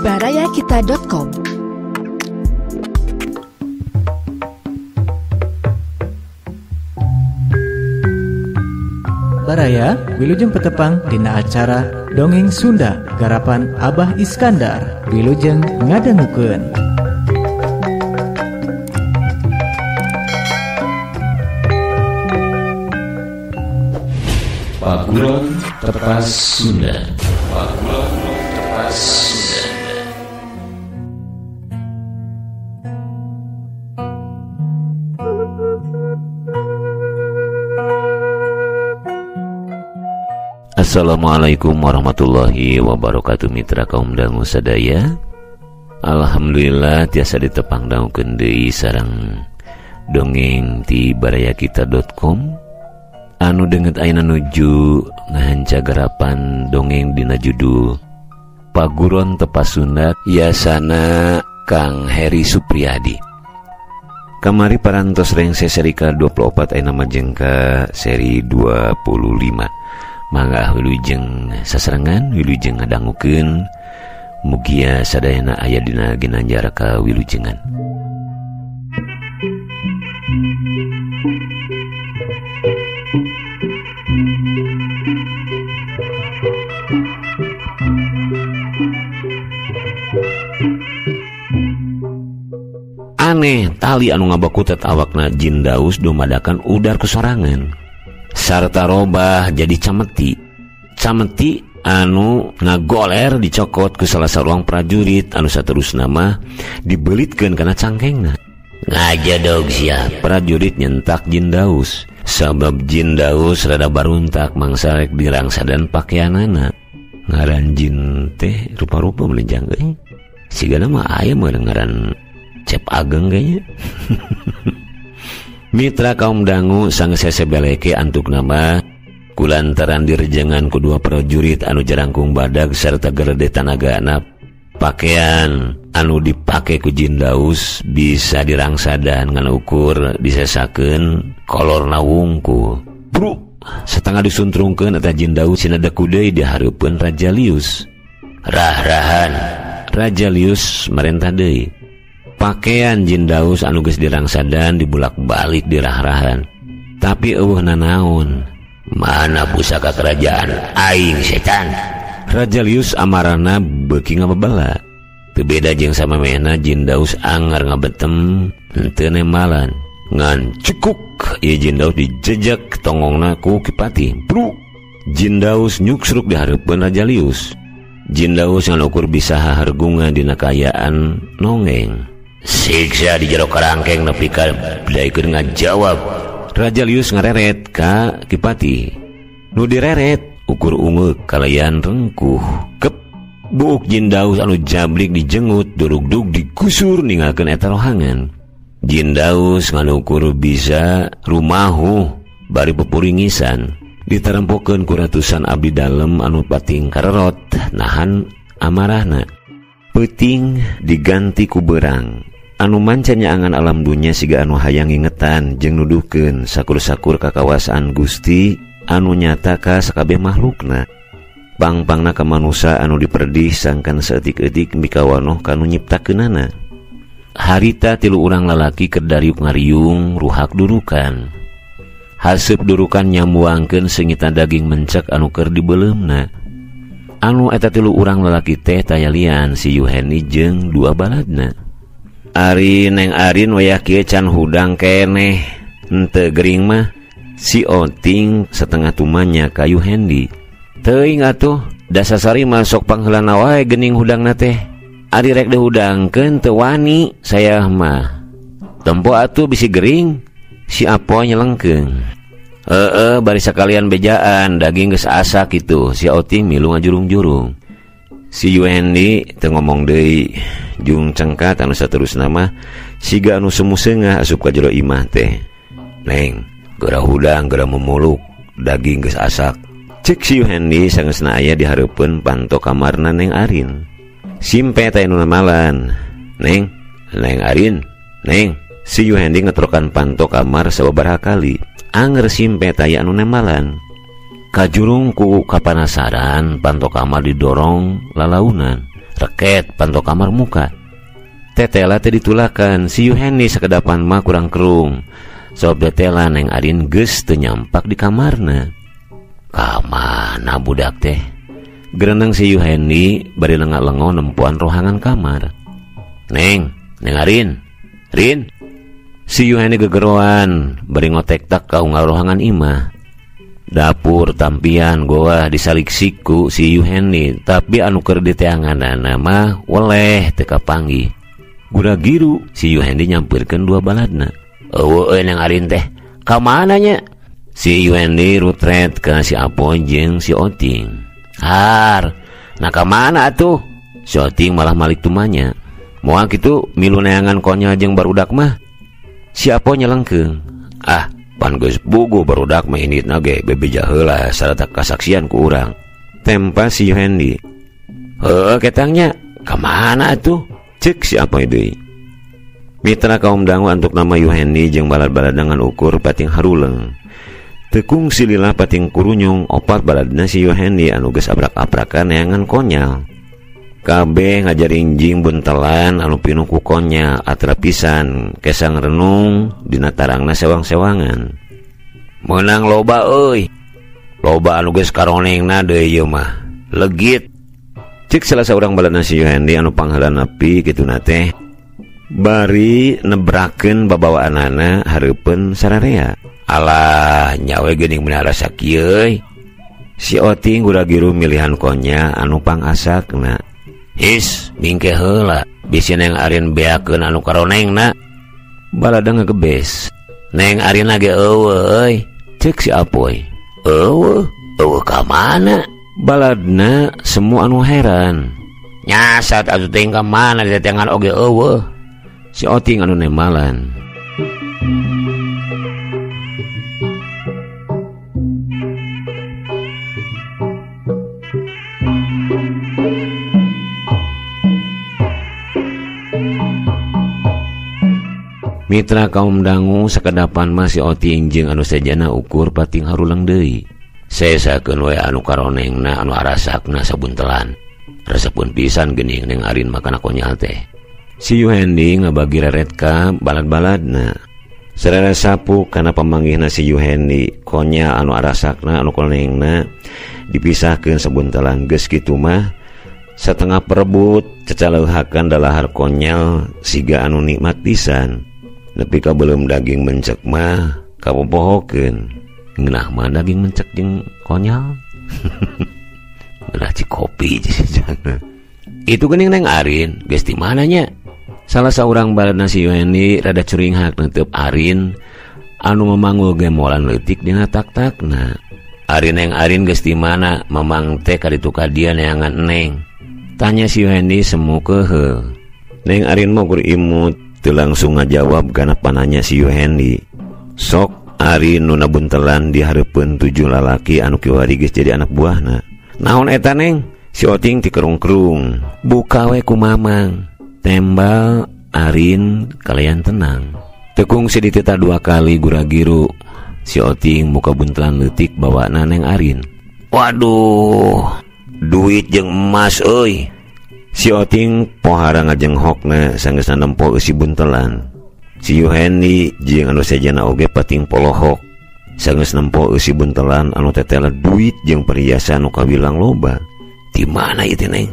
barayakita.com. Baraya wilujeng petepang dina acara Dongeng Sunda garapan Abah Iskandar. Wilujeng ngadangukeun. Paguron Tepas Sunda. Paguron Tepas Sunda. Assalamualaikum warahmatullahi wabarakatuh. Mitra kaum dangu sadaya, alhamdulillah tiasa ditepang dangukeun deui sareng dongeng ti barayakita.com anu deungeut ayeuna nuju ngahanca garapan dongeng dina judul Paguron Tepas Sunda yasana Kang Heri Supriyadi. Kamari parantos rengse seri ke-24 ayeuna majeng ka seri 25. Mangga wilujeng sasarengan, wilujeng ngadangukeun mugia sadayana aya dina ginanjar ka wilujengan. Aneh tali anu ngabakutet awakna Jin Daus dumadakan udar kesorangan sarta robah jadi cameti anu ngagoler dicokot ke salah saruang prajurit anu saterusna mah dibelitkeun kana cangkengna. Ngajadog sia prajurit nyentak Jin Daus sabab Jin Daus rada baruntak mangsa rek dirangsadan pakaianana. Ngaran Jin teh rupa-rupa melenjang euy. Sigana mah aya mah ngaran Cep Ageng kayaknya. Mitra kaum dangu sang sesebeleke antuk nama kulantaran direjengan kedua prajurit anu jarangkung badag serta gerede tanagana pakaian anu dipake ku Jin Daus bisa dirangsadan ngan ukur disesakeun kolorna wungkul. Bro, setengah disuntrungkeun eta Jin Daus cenah deku deui dihareupeun Raja Lius. Rah-rahan Raja Lius marentah deui. Pakaian Jin Daus anu geus dirangsadan dibulak-balik dirah-rahan. Tapi eueuhna naon? Mana pusaka kerajaan aing setan? Raja Lius amarana beuki ngababala. Teu beda jeung samemehna Jin Daus anger ngabetem henteu nemalan. Ngan cekuk ieu Jin Daus dijejak tongongna ku Kipati. Bro, Jin Daus nyuksruk dihareupeun Raja Lius. Jin Daus ngan ukur bisa hahargungan dina kayaan nongeng. Siksa di jero karangkeng nepi ka daikeun ngajawab. Raja Lius ngareret ka Kipati. Nu direret ukur ungeuk kalayan rengkuh. Kep buuk Jin Daus anu jablik dijengut durug-dug digusur ninggalkeun eta rohangan. Jin Daus nganukur bisa rumahu bari pepuringisan ditarempokeun ku ratusan abdi dalem anu pating karerot nahan amarahna. Peuting diganti ku beurang anu mancan nyaangan alam dunya siga anu hayang ingetan jeung nuduhkeun sakur-sakur kakawasaan Gusti anu nyata ka sakabeh makhlukna. Pang-pangna ka manusa anu diperdih sangkan saeutik-eutik mikawanoh kanu nyiptakeunana. Harita 3 urang lalaki keur dariuk ngariung ruhak durukan. Haseup durukan nyamuangkeun seungitan daging mencek anu keur dibeuleumna. Anu eta 3 urang lalaki teh tayalian si Yuheni jeung 2 baladna. Ari Neng Arin wayah kieu can hudang keneh. Henteu gering mah si Oting setengah tumanya ka Yuhendi. Teuing atuh da sasari masuk pangheulana wae geuning hudangna teh. Ari rek dihudangkeun teu wani saya mah. Tempo atuh bisi gering si Apo nyelengkeung. Bari sakalian bejaan daging geus asa kitu si Oting milu ngajurung-jurung. Si Yuhendi teu ngomong deui jung cengkat anu saterusna mah siga anu semu seungah asup ka jero imah teh. Neng, geura hudang geura memuluk daging geus asak. Cek si Yuhendi sangeusna aya dihareupeun panto kamarna Neng Arin. Simpe teh nu namalan. Neng Arin, Neng. Si Yuhendi ngetrokan panto kamar sababaraha kali. Anger simpe teh anu nemalan. Kajurung ku kapanasaran panto kamar didorong lalaunan. reket panto kamar muka. Tetela teh ditulakan si Yuheni sakedapan mah kurang kerung. Sob tetela Neng Arin geus teu nyampak di kamarna. Kamana budak teh? Gereneng si Yuheni bari lengak-lengo nempuan rohangan kamar. Neng Arin. Rin. Si Yuheni gegeroan bari ngotek tak ka unggal rohangan imah. Dapur tampian goa disalik siku si Yuheni, tapi anu keur diteanganana mah weleh teu kapanggih. Gura-giru si Yuheni nyampirkeun dua baladna. Eueuh Neng Arin teh, ka mana nya? Si Yuheni rutret ka si Apoy jeung si Oting. Har, nah ka mana atuh? Si Oting malah malik tumanya. Moal kitu milu neangan konyol jeung barudak mah. Si Apoy nyelengkeung. Ah, pan geus bugu barudak mah inditna ge bebeja heula sarata kasaksian ku urang. Tempa si Yuheni. Heueuh ketangnya, ka mana atuh? Cek si Apoy deui. Mitra kaum dangu antuk nama Yuheni jeung balad-balad dengan ukur pating haruleng. Tekung silila pating kurunyung opat baladna si Yuheni anu geus abrak-abrakan neangan konyal. Kabeh ngajaring jing buntelan anu pinuh ku konyal atra pisan kesang renung dina tarangna sewang-sewangan. Meunang loba euy. Loba anu geus karonengna deui ieu mah. Legit. Cik salah seorang baladna si Yuheni anu pangheula nepi kituna teh. Bari nebrakeun babawaanana hareupeun sararea. Alah nyawe geuning menara sakieu. Si Oting gura-giru milihan konya anu pangasakna. His mingke heula bisi Neng Arin beakeun anu karonengna. Balada ngagebes. Neng Arin lagi eueuh euy. Cek si Apoy. Eueuh ka mana? Baladna semu anu heran. Nyasat atuh teh ka mana ditetengan oge eueuh. Si Oting anu nemalan. Mitra kaum dangu sakedapan mah si Oting jeung anu sajana ukur pating haruleng deui. Sesakeun we anu karonengna anu arasakna sabuntelan. Resepun pisan geuning Neng Arin makana konyal teh. Si Yuheni ngabagi reret ka balad-baladna. Sareng sapu kana pamanggihna si Yuheni konya anu arasakna anu karonengna dipisahkeun sabuntelan geus kitu mah satengah perebut cacaleuhakan dalahar konyal siga anu nikmat pisan. Nepi ka belum daging mencek mah kapopohokeun. Ngeunah mah daging mencek jeung konyal. Ngeunah cikopi jangan. Itu geuning Neng Arin, geus di mana nya? Salah saurang baladna si Yuheni rada curing hak neunteup Arin anu memanggul gemolan leutik dina tak-takna. Ari Neng Arin geus di mana? Mamang teh kaditu ka dieu neangan Neng. Tanya si Yuheni semu keuheul. Neng Arin mah gur imut teu langsung ngajawab kana pananya si Yuheni. Sok Arin nu nabuntelan di hareupeun 7 lalaki anu kiwari geus jadi anak buahna. Naon eta Neng? Si Oting ti kerung-kerung. Buka we ku Mamang. Tembal Arin kalian tenang. Tekung si ditita 2 kali gura-giru. Si Oting muka buntelan leutik bawana Neng Arin. Waduh, duit jeung emas euy. Si Oting pohara ngajenghokna sanggeusna nempo eusi buntelan. Si Yuheni jeung anu sajana oge pating polohok sanggeus nempo eusi buntelan anu tetela duit jeung perhiasan nu kawilang loba. Di mana ieu Neng?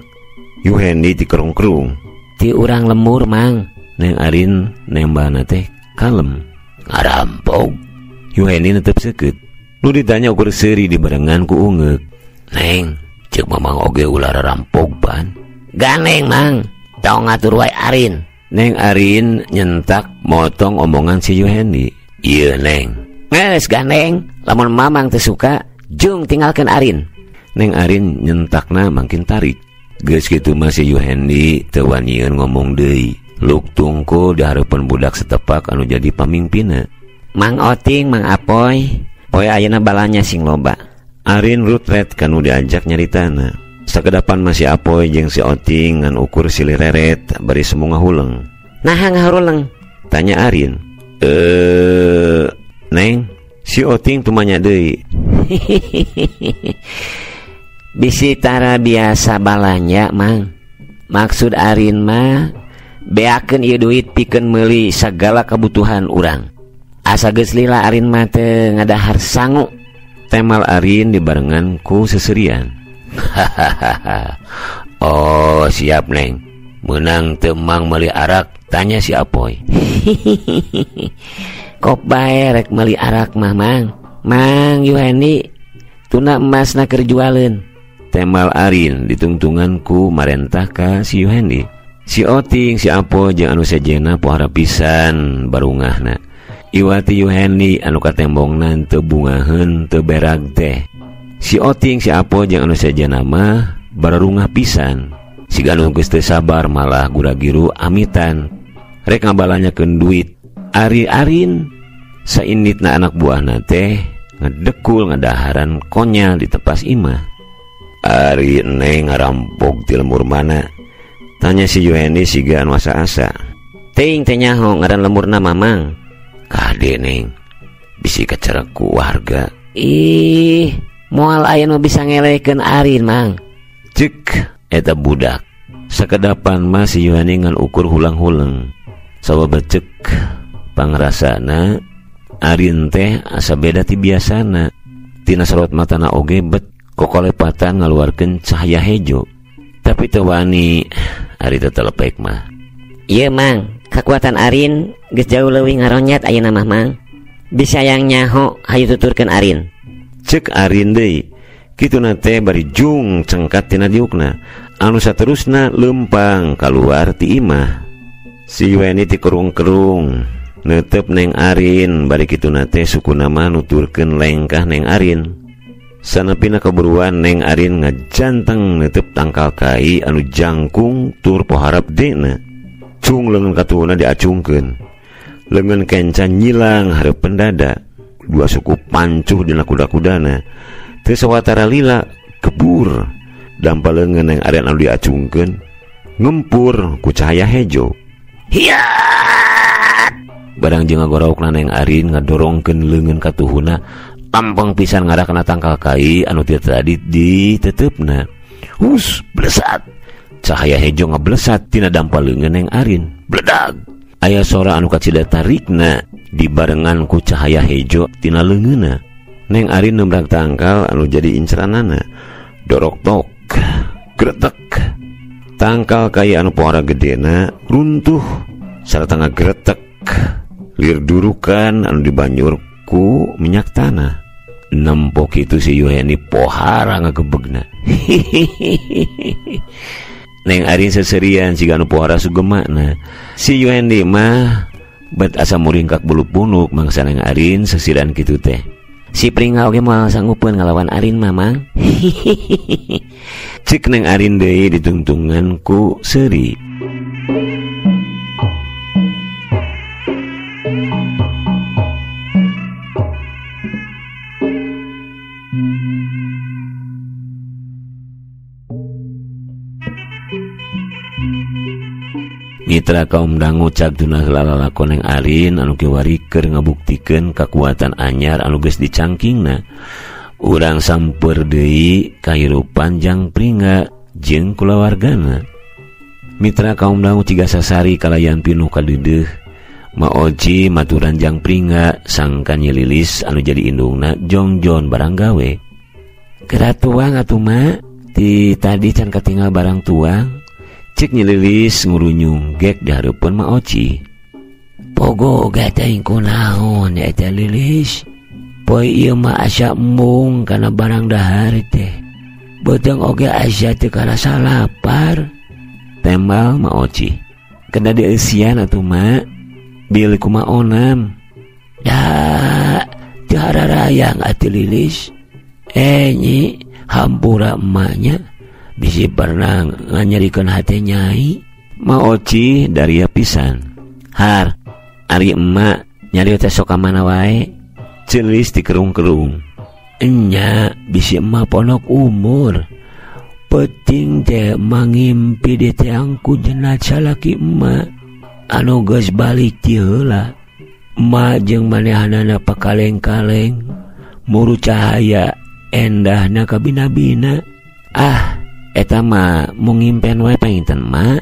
Yuheni ti kerung-kerung. Ti urang lemur Mang. Neng Arin nembana teh kalem. Ngarampog. Yuheni netep seukeut. Nu ditanya ukur seuri dibarengan ku ungeuk. Neng, ceuk Mamang oge ulah rampog ban. Ganeng Mang, tong ngatur wae Arin. Neng Arin nyentak motong omongan si Yuheni. Ieu Neng. Geus ganeng, lamun Mamang teu suka, jung tinggalkeun Arin. Neng Arin nyentakna mangkin tarik. Geus kitu mah si Yuheni teu wanieun ngomong deui. Luk tungkul di hareupeun budak setepak anu jadi pamimpinna. Mang Oting, Mang Apoy, poe ayeuna balanya sing loba. Arin rutret kanu diajak nyaritana. Sakedapan masih Apoy jeung si Oting ngan ukur silih reret bari semu ngahuleng. Naha ngahuleng? Tanya Arin. Neng, si Oting tumanya deui. Bisi tara biasa balanya Mang. Maksud Arin mah beakeun ieu duit pikeun meuli sagala kebutuhan urang. Asa geus lila Arin mah teu ngadahar sangu. Temal Arin dibarengan ku seserian. Oh siap Neng, menang temang meuli arak, tanya si Apoy. Kop bae rek meuli arak mah Mang. Mang Yuhani, tuna emas na keur jualeun. Temal Arin ditungtungan ku marentah ka si Yuhani. Si Oting, si Apoy jeung anu sejena pohara pisan barungahna. Iwati Yuhani anu katembongna teu bungaheun teu berag teh. Si Oting, si Apoy jeung anu sejena mah bararungah pisan. Si anu geus teu sabar malah gura-giru amitan. Rek ngabalanyakeun duit. Ari Arin sainditna anak buahna teh ngedekul ngadaharan konyal di tepas imah. Ari Neng ngarampog ti lemur mana? Tanya si Yuhani siga anu asa-asa. Teuing teh nyaho ngaran lemurna Mamang? Kade Neng, bisi kacerek ku warga. Ih, moal aya nu bisa ngelekeun Arin Mang. Cek eta budak. Sakedapan mah si Yuhani ngan ukur hulang-hulang. Sabab cek pangrasana Arin teh asa beda ti biasana. Tina sorot matana oge bet kokolepatan ngaluarkeun cahaya hejo. Tapi teu wani ari teu telepek mah. Ieu Mang, kekuatan Arin geus jauh leuwih ngaronyat ayeuna mah Mang. Bisa yang nyaho hayu tuturkeun Arin. Cek Arin deui. Kituna teh bari jung cengkat tina diukna. Anu saterusna lempang kaluar ti imah. Si Yuhani ti kerung-kerung neuteup Neng Arin, bari kituna teh sukuna mah nuturkeun lengkah Neng Arin. Sanepina keburuan Neng Arin ngajanteng neuteup tangkal kai anu jangkung tur poharap dena. Cung leungeun katuhuna diacungkeun. Leungeun kencan nyilang hareupeun dada. Dua suku pancuh dina kuda-kudana. Teu sawatara lila kebur. Dampal leungeun Neng Arin anu diacungkeun ngempur ku cahaya hejo. Hiat! Barang jeung ngagorokna Neng Arin ngadorongkeun leungeun katuhuna tampang pisan ngarakna tangkal kai anu tadi diteteupna. Hus, blesat. Cahaya hejo ngablesat tina dampal leungeun Neng Arin. Bledag. Aya sora anu kacida tarikna dibarengan ku cahaya hejo tina leungeunna. Neng Arin nembrag tangkal anu jadi inceranana. Dorok-tok, gretek. Tangkal kai anu pohara gedena runtuh sarta ngagretek. Lir durukan anu dibanjur ku minyak tanah. Nempok itu si Yuhani pohara ngagebegna. Neng Arin seserian siga anu pohara sugemakna. Si Yuhani mah bet asa muringkak bulu punuk mangsa Neng Arin sesiran kitu teh. Si pringga oge moal sanggupeun ngalawan Arin Mamang. Cik Neng Arin deui ditungtungan ku seuri. Mitra kaum dangu cagduna heula lalakon Neng Arin anu kiwari keur ngabuktikeun kakuatan anyar anu geus dicangkingna. Urang samper deui kahirupan jang pringga jeung kulawargana. Mitra kaum dangu ciga sasari kalayan pinuh kadeudeuh. Maoci maturan jang pringga sangka nyelilis anu jadi indungna jongjon barang gawe. Geura tuang atuh mak, ti tadi can katinggal barang tuang. Cik nyelilis ngurunyung gek di hareupeun Ma Oci. Pogo gata ingku naon ya eta lilis. Poe ieu mah asa embung kana barang dahar teh. Beuteung oge asa teu karasa lapar. Tembal Ma Oci. Kena dieusian atuh mak. Bilih kumaha onam. Da, teu hararayang atuh lilis. Nyi, hampura emaknya. Bisi pernah nganyarikeun hate Nyai. Ma Oci daria pisan. Har, ari emak nyari teh sok ka mana wae? Ceulis ti kerung-kerung. Enya bisi emak ponok umur. Penting teh mangimpi di teangku jenazah laki emak anu geus balik ti heula. Emak jeung manehanana pakaleng-kaleng muru cahaya endahna ka bina-bina. Ah, Eta mah mau ngimpen wae panginten mak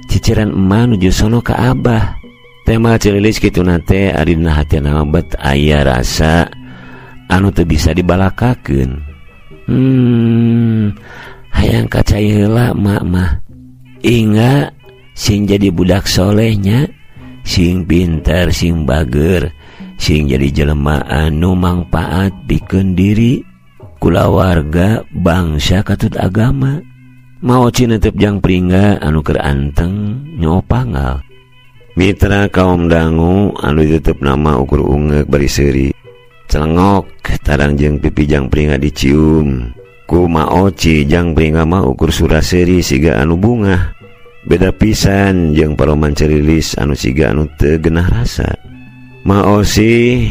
ciciran emak nuju sono ka abah. Tema Cililis kitu nate ari dina hatena bet aya rasa anu teu bisa dibalakakeun. Hayang kacai heula mak mah. Inga sing jadi budak solehnya, sing pintar, sing bager, sing jadi jelema anu mangpaat pikeun diri kulawarga, bangsa, katut agama. Maoci netep jang pringga anu keur anteng nyopangal. Mitra kaum dangu anu ditutup nama ukur ungek bari seuri. Celengok tarang jeung pipi jang pringga dicium. Ku maoci jang pringga mah ukur suraseri siga anu bunga. Beda pisan jeung paroman Cililis anu siga anu teu genah rasa. Maoci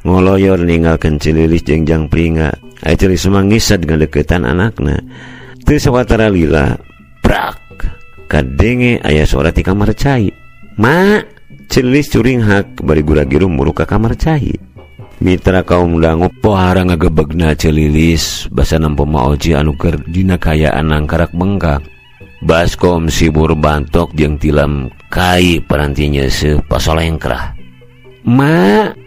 ngoloyor ninggalkeun Cililis jeung jang pringga. Aya Cililis mangisad ngadeukeutan anakna. Teu sawatara lila prak kadenge aya suara ti kamar cai. Ma, Cililis curing hak bari gura-giru muru ka kamar cai. Mitra kaum dangu pohara ngagebegna Cililis basa nampo maoci anu keur dina kayaan nangkarak bengkak. Baskom sibur bantok jeung tilam kai parantinya pasolengkrah. Ma,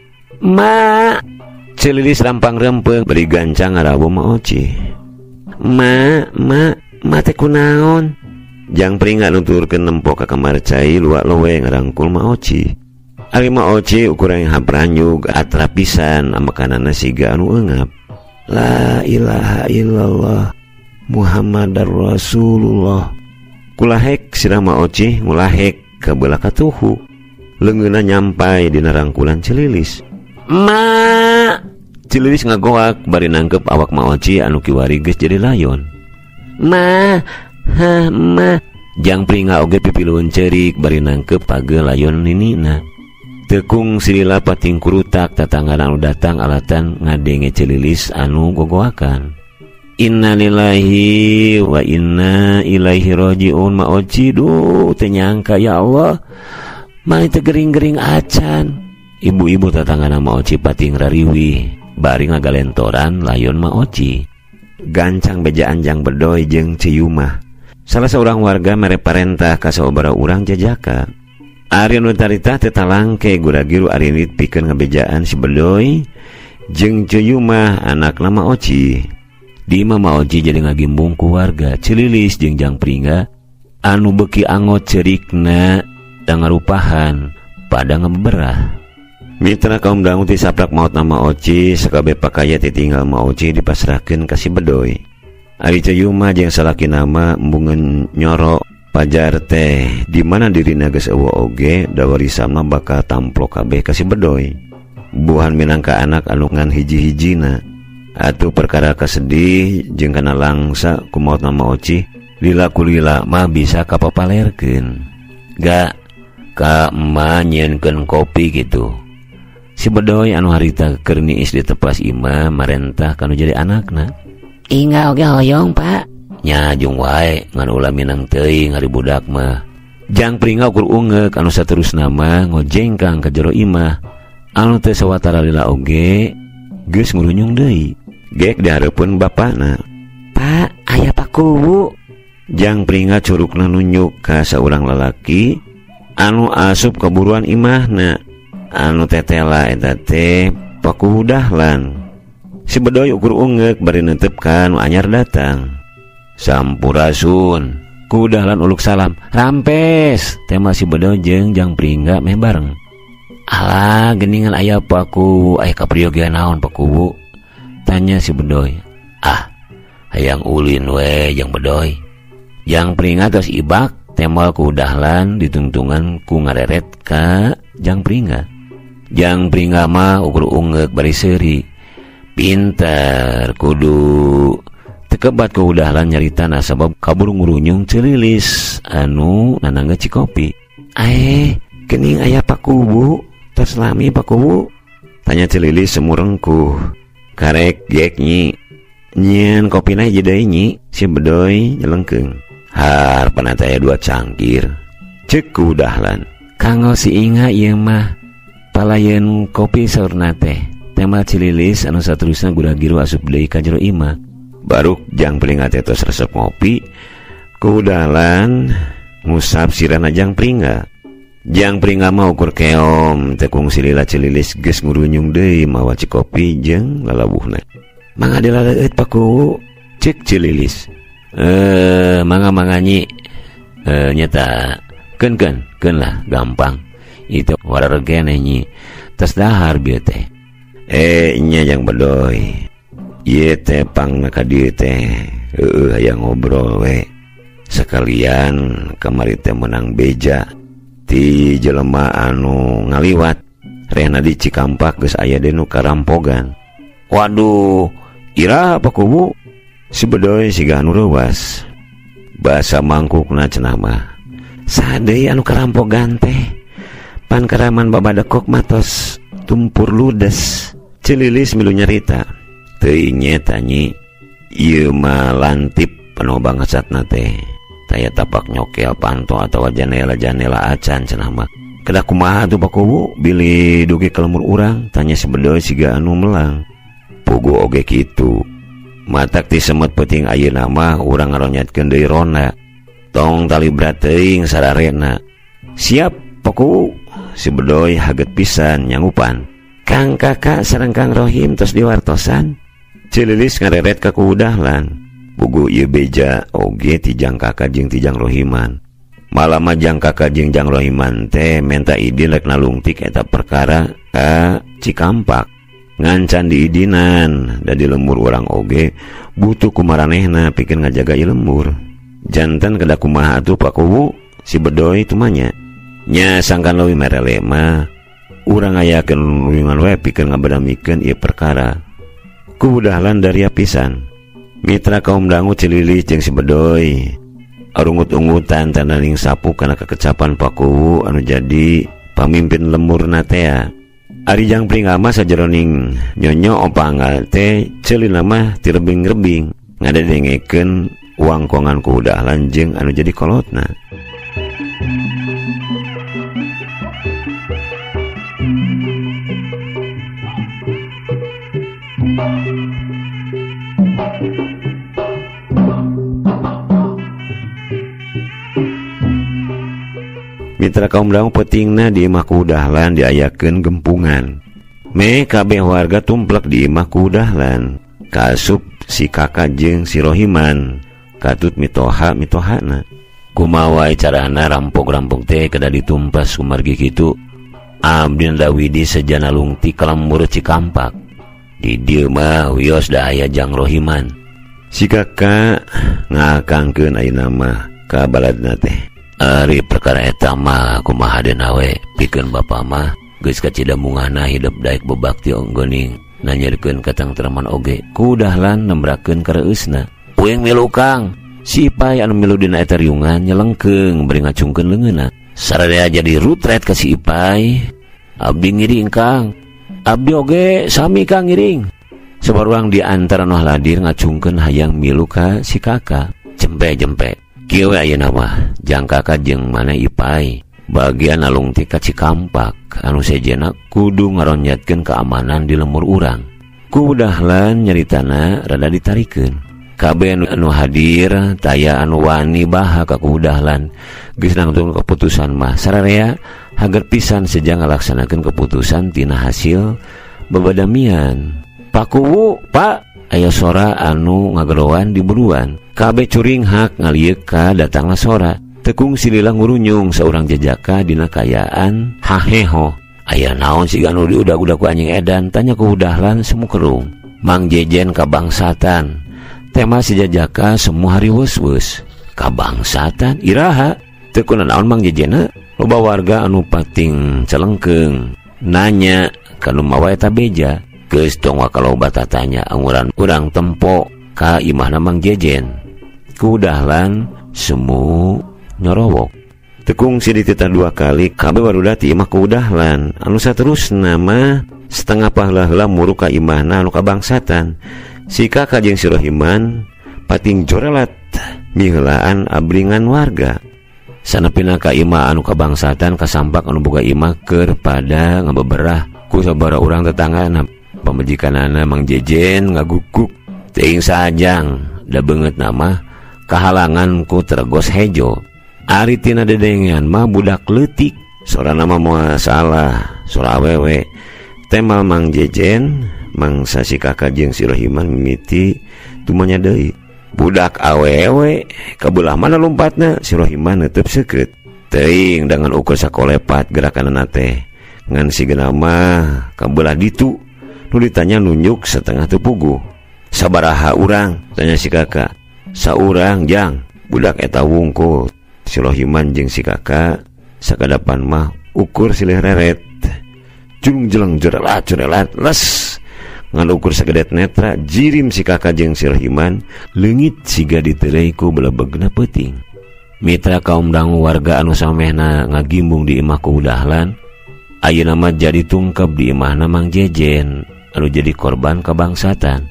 Cililis rampang rempeng bari gancang ngarabu maoci. Ma teh kunaon? Jang pringga nuturkeun nempo ka kamar cai luak lowe ngarangkul maoci. Ari maoci ukuran habranyug atra pisan amakanana siga anu eungap. La ilaha illallah Muhammadar Rasulullah. Kulahek sirah maoci ngulahek ka beula katuhu. Leungeunna nyampai dina rangkulan Cililis. Ma, Cililis ngagoak bari nangkep awak maoci anu kiwari geus jadi layon. Ma, jang pringga oge pipilueun ceurik bari nangkep page layon ninina. Tekung silila pating kurutak tatangga anu datang alatan ngadenge Cililis anu gogoakan. Innalillahi wa inna ilaihi rajiun. Maoci duh teu nyangka ya Allah. Mani teu gering-gering acan. Ibu-ibu tatangga maoci pating rariwi bari ngagalentoran layon maoci. Gancang bejaan jang bedoy jeung Ciyumah. Salah seorang warga mere parentah ka saobara urang jajaka. Ari nu taritah teu talangke gura-giru arinit pikeun ngabejaan si bedoy jeung Ciyumah anakna maoci. Di imah maoci jadi ngagimbung ku warga Cililis jeung jang pringga anu beuki angot ceurikna da ngarupahan pada ngabeberah. Mitra kaum dangu ti saprak maot na maoci sakabeh pakaya titinggal maoci dipasrahkeun ka si bedoy. Ari Ciyumah jeung salaki nama embungeun nyoro pajar teh di mana dirina geus eueuh oge dawarisamna bakal tamplok kabeh ka si bedoy. Buhan minangka anak anu ngan hiji-hijina. Atuh perkara kasedih jeung kana langsa ku maot na maoci lila kulila mah bisa kapapalerkeun. Ga ka emma nyieunkeun kopi gitu. Si bedoy anu harita keur niis di tepas imah marentah kanu jadi anakna. Inga oge hoyong pak. Nya jeung wae ngan ulah minang teuing ari budak mah. Jang pringga ukur ungek anu saterusna mah ngojengkang ka jero imah. Anu teu sawatara lila oge geus ngurunyung deui. Gek dihareupeun bapana. Pak, aya pakuwu. Jang pringga curugna nunjuk ka saurang lalaki anu asup kaburuan imahna. Anu tetela eta teh pakuwu dahlan. Si bedoy ukur ungek bari neuteup ka anu anyar datang. Sampurasun. Ku dahlan uluk salam. Rampes. Tema si bedoy jeung jang pringga meh bareng. Alah geningan aya pakuwu, aya kapriogean naon pakuwu? Tanya si bedoy. Hayang ulin we jang bedoy. Jang pringga tos ibak temol ku dahlan ditungtungan ku ngareret ka jang pringga. Jang pringga mah ukur ungek bari seuri. Pinter kudu tekebat ku dahlan nyaritana sabab kabur ngurunyung Cililis anu nanangga cikopi. Kening aya pakuwu tos lami pakuwu? Tanya Cililis semurengku. Karek gek nyi. Nyieun kopina hiji deui nyi. Si bedoy nyelengkeung. Harpan aya 2 cangkir. Ceuk ku dahlan. Kanggo si Inga ieu mah palayeun kopi saurna teh. Tema Cililis anu saterusna gura-giru asup deui ka jero imah. Baruk jang peringat tos resep ngopi, kudalan ngusap sirana jang peringa. Jang peringa mah ukur keom, tekung silila celilis geus ngurunyung deui mawa cikopi jeung lalabuhna. Mangga dilaleut paku, cek celilis. Mangga nyi. Nyata keun lah gampang. Itu warargene nyi. Tas dahar bieu teh. Nya jang bedoy. Ieu teh pangna ka dieu teh. Aya ngobrol we. Sekalian kamari teh menang beja. Ti jelema anu ngaliwat. Rehna di Cikampak geus aya denu karampogan. Waduh, ira apa kubu? Si bedoy siga anu reuwas. Basa mangkukna cenah mah. Sadeui anu karampogan teh. Pan karaman babadekok matos tumpur ludes. Celilis milu nyarita. Teu nyeta nyi. Ieu mah lantip penuh bangsatna teh. Taya tapak nyokel panto atawa janela-janela acan cenah mah. Kedah kumaha atuh pakubu bili dugi ka lemur urang? Tanya si bedoy siga anu melang. Pugu oge kitu. Matak ti semet peuting ayeuna mah urang ngaronyatkeun deui ronda. Tong tali berat teuing sararena. Siap pakubu. Si bedoy haget pisan nyangupan. Kang kakak sareng Kang Rohim tos diwartosan. Celilis ngareret ka kudahlan. Pugu ieu beja oge ti Jang Kakak jeung ti Jang Rohiman. Malam mah Jang Kakak jeung Jang Rohiman teh menta idin rek nalungtik eta perkara ka Cikampak. Ngancan diidinan da di lembur urang oge butuh kumaranehna pikeun ngajaga ieu lembur. Janten kedah kumaha atuh Pak Kubu si bedoy tu manya. Nya sangkan leuwih merele mah urang ngayakeun leuwingan we pikeun ngabadamikeun ieu perkara. Kubudahlan dari pisan. Mitra kaum dangu Celilis jeung si bedoy arungut-ungutan tandaning sapu kana kekecapan Pak Kubu anu jadi pamimpin lemburna teh. Ari Jang Pringama sajeroning nyonyo opanggal teh ceulina mah ti rebing-rebing ngadedengekeun wangkongan ku dahlan jeung anu jadi kolotna. Mitra kaum dangu petingna di imah kudahlan diayakeun gempungan. Me kabeh warga tumplek di imah kudahlan. Kasup si kakak jeung si Rohiman. Katut mitohana. Kumaha carana rampok-rampok teh kada ditumpas kumargi kitu. Abdi Dawidi sejana lungti ka lembur Cikampak. Di dieu mah wios da aya Jang Rohiman. Si kakak ngakangkeun ayeuna mah ka baladna teh. Ari perkara eta mah kumaha deuna we pikeun bapa mah geus kacidamungana hidup daek bebakti onggoning nanyerkeun katangteraman oge kudahlan nembrakeun ka reueusna. Puing milu Kang si Ipai anu milu dina eta riungan nyelengkeung bari ngacungkeun leungeunna. Sararea jadi rutret ka si Ipai. Abdi ngiring Kang. Abdi oge sami Kang ngiring. Sabaruang di antara nu hadir ngacungkeun hayang milu ka si kakak. Jempe kieu we ayeuna mah Jang Kakak jeung maneh Ipai bagian alungti ka Cikampak anu sejena kudu ngaronyatkeun keamanan di lembur urang. Kudahlan nyaritana rada ditarikeun. Kabeh anu hadir taya anu wani baha ka kudahlan geus nangtung keputusan mah sararea hager pisan seja ngalaksanakeun keputusan tina hasil babadamian. Pak Kubu, Pak, aya sora anu ngagerowan di buruan. Kabeh curing hak ngalieuk ka datangna sora. Tekung silila ngurunyung saurang jejaka dina kayaan haheho. Aya naon siga anu diudag-udag ku anjing edan tanya ku udahlan semu kerung. Mang Jejen kabangsatan. Tema si jejaka semu hari weus-weus. Kabangsatan iraha? Teu kunaon Mang Jejena? Loba warga anu pating celengkeung nanya kana mawa eta beja. Geus tong wakaloba tatanya anguran urang tempo ka imahna Mang Jejen. Kudahlan semu nyorowok. Tekung si ditita 2 kali kabeh warudah ti imah kudahlan. Anu saterusna mah setengah paheula-heula muru ka imahna anu kabangsatan. Si kakak jeung si Rohiman pating jorelat miheulaan abringan warga. Sanepina ka imah anu kabangsatan kasampak anu boga imah keur pada ngabeberah ku sabaraha urang tetanggana. Pamajikanana Mang Jejen ngaguguk Teuing sajang da beungeut nama kahalangan ku Tregos Hejo. Ari tina dedengan mah budak leutik, sora nama moal salah, sora awewe. Temal Mang Jejen, Mang Sasi Kaka jeung si Rohiman mimiti tumanya deui. Budak awewe kabelah mana lompatna, si Rohiman neuteub seukeut. Teuing dengan ukur sakolepat gerakanana teh. Ngan sigeuna mah kabelah ditu. Nu ditanya nunjuk setengah teu puguh. Sabaraha urang? Tanya si Kaka. Saurang jang. Budak eta wungkul. Si Rohiman jeung si Kaka sakadapan mah ukur silih reret. Jung jeleng jurelat les. Ngan ukur sagedet netra jirim si Kaka jeung si Rohiman leungit siga diteuleuy ku belebegna peuting. Mitra kaum dangu warga anu samehna ngagimbung di imah ku Dahlan ayeuna mah jadi tungkep di imahna Mang Jejen anu jadi korban kabangsatan.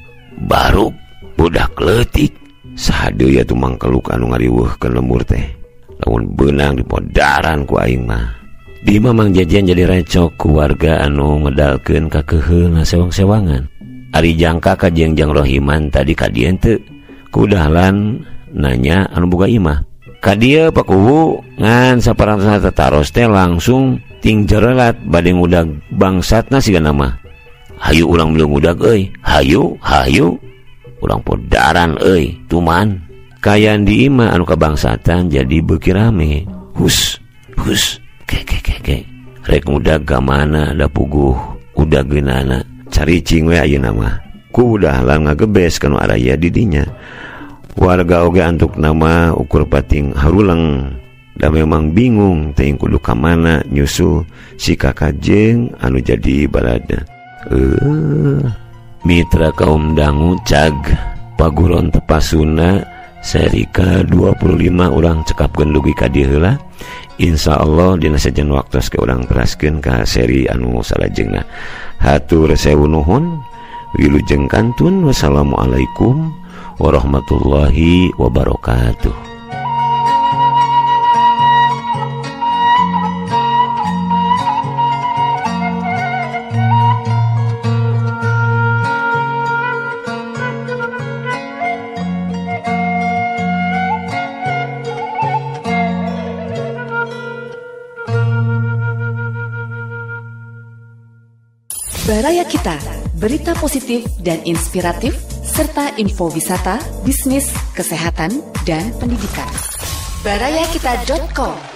Baruk budak leutik sahadeui atuh mangkeluk anu ngariweuhkeun lembur teh. Lamun beunang dipodaran ku aing mah. Di imah Mang Jejen jadi recok ku warga anu ngedalkeun kakeuheulna sewang-sewangan. Ari jangka ka jeung Rohiman tadi ka dieu teu ku Dahlan nanya anu boga imah. Ka dieu pakuhu ngan saparantos tataros teh langsung ting jerelat bade ngudag bangsatna sigana mah. Hayu urang belum ngudag euy, hayu urang podaran euy, tuman. Kayan di imah anu kabangsatan jadi beuki rame. Hus, ke. Rek ngudag ka mana da puguh udageunana. Caricing we ayeuna mah. Ku Dahlan ngagebes kana araya di dinya. Warga oge antuk nama ukur pating haruleng. Da memang bingung teuing kudu ka mana nyusul si Kaka jeung anu jadi balada. Mitra kaum dangu cag paguron tepasuna seri ke-25 urang cekapkeun dugi ka dieu heula. Insyaallah dina sajen waktos ke urang teraskeun ka seri anu salajengna. Hatur sewu nuhun. Wilujeng kantun. Wassalamualaikum warahmatullahi wabarakatuh. Baraya Kita, berita positif dan inspiratif serta info wisata, bisnis, kesehatan, dan pendidikan. Barayakita.com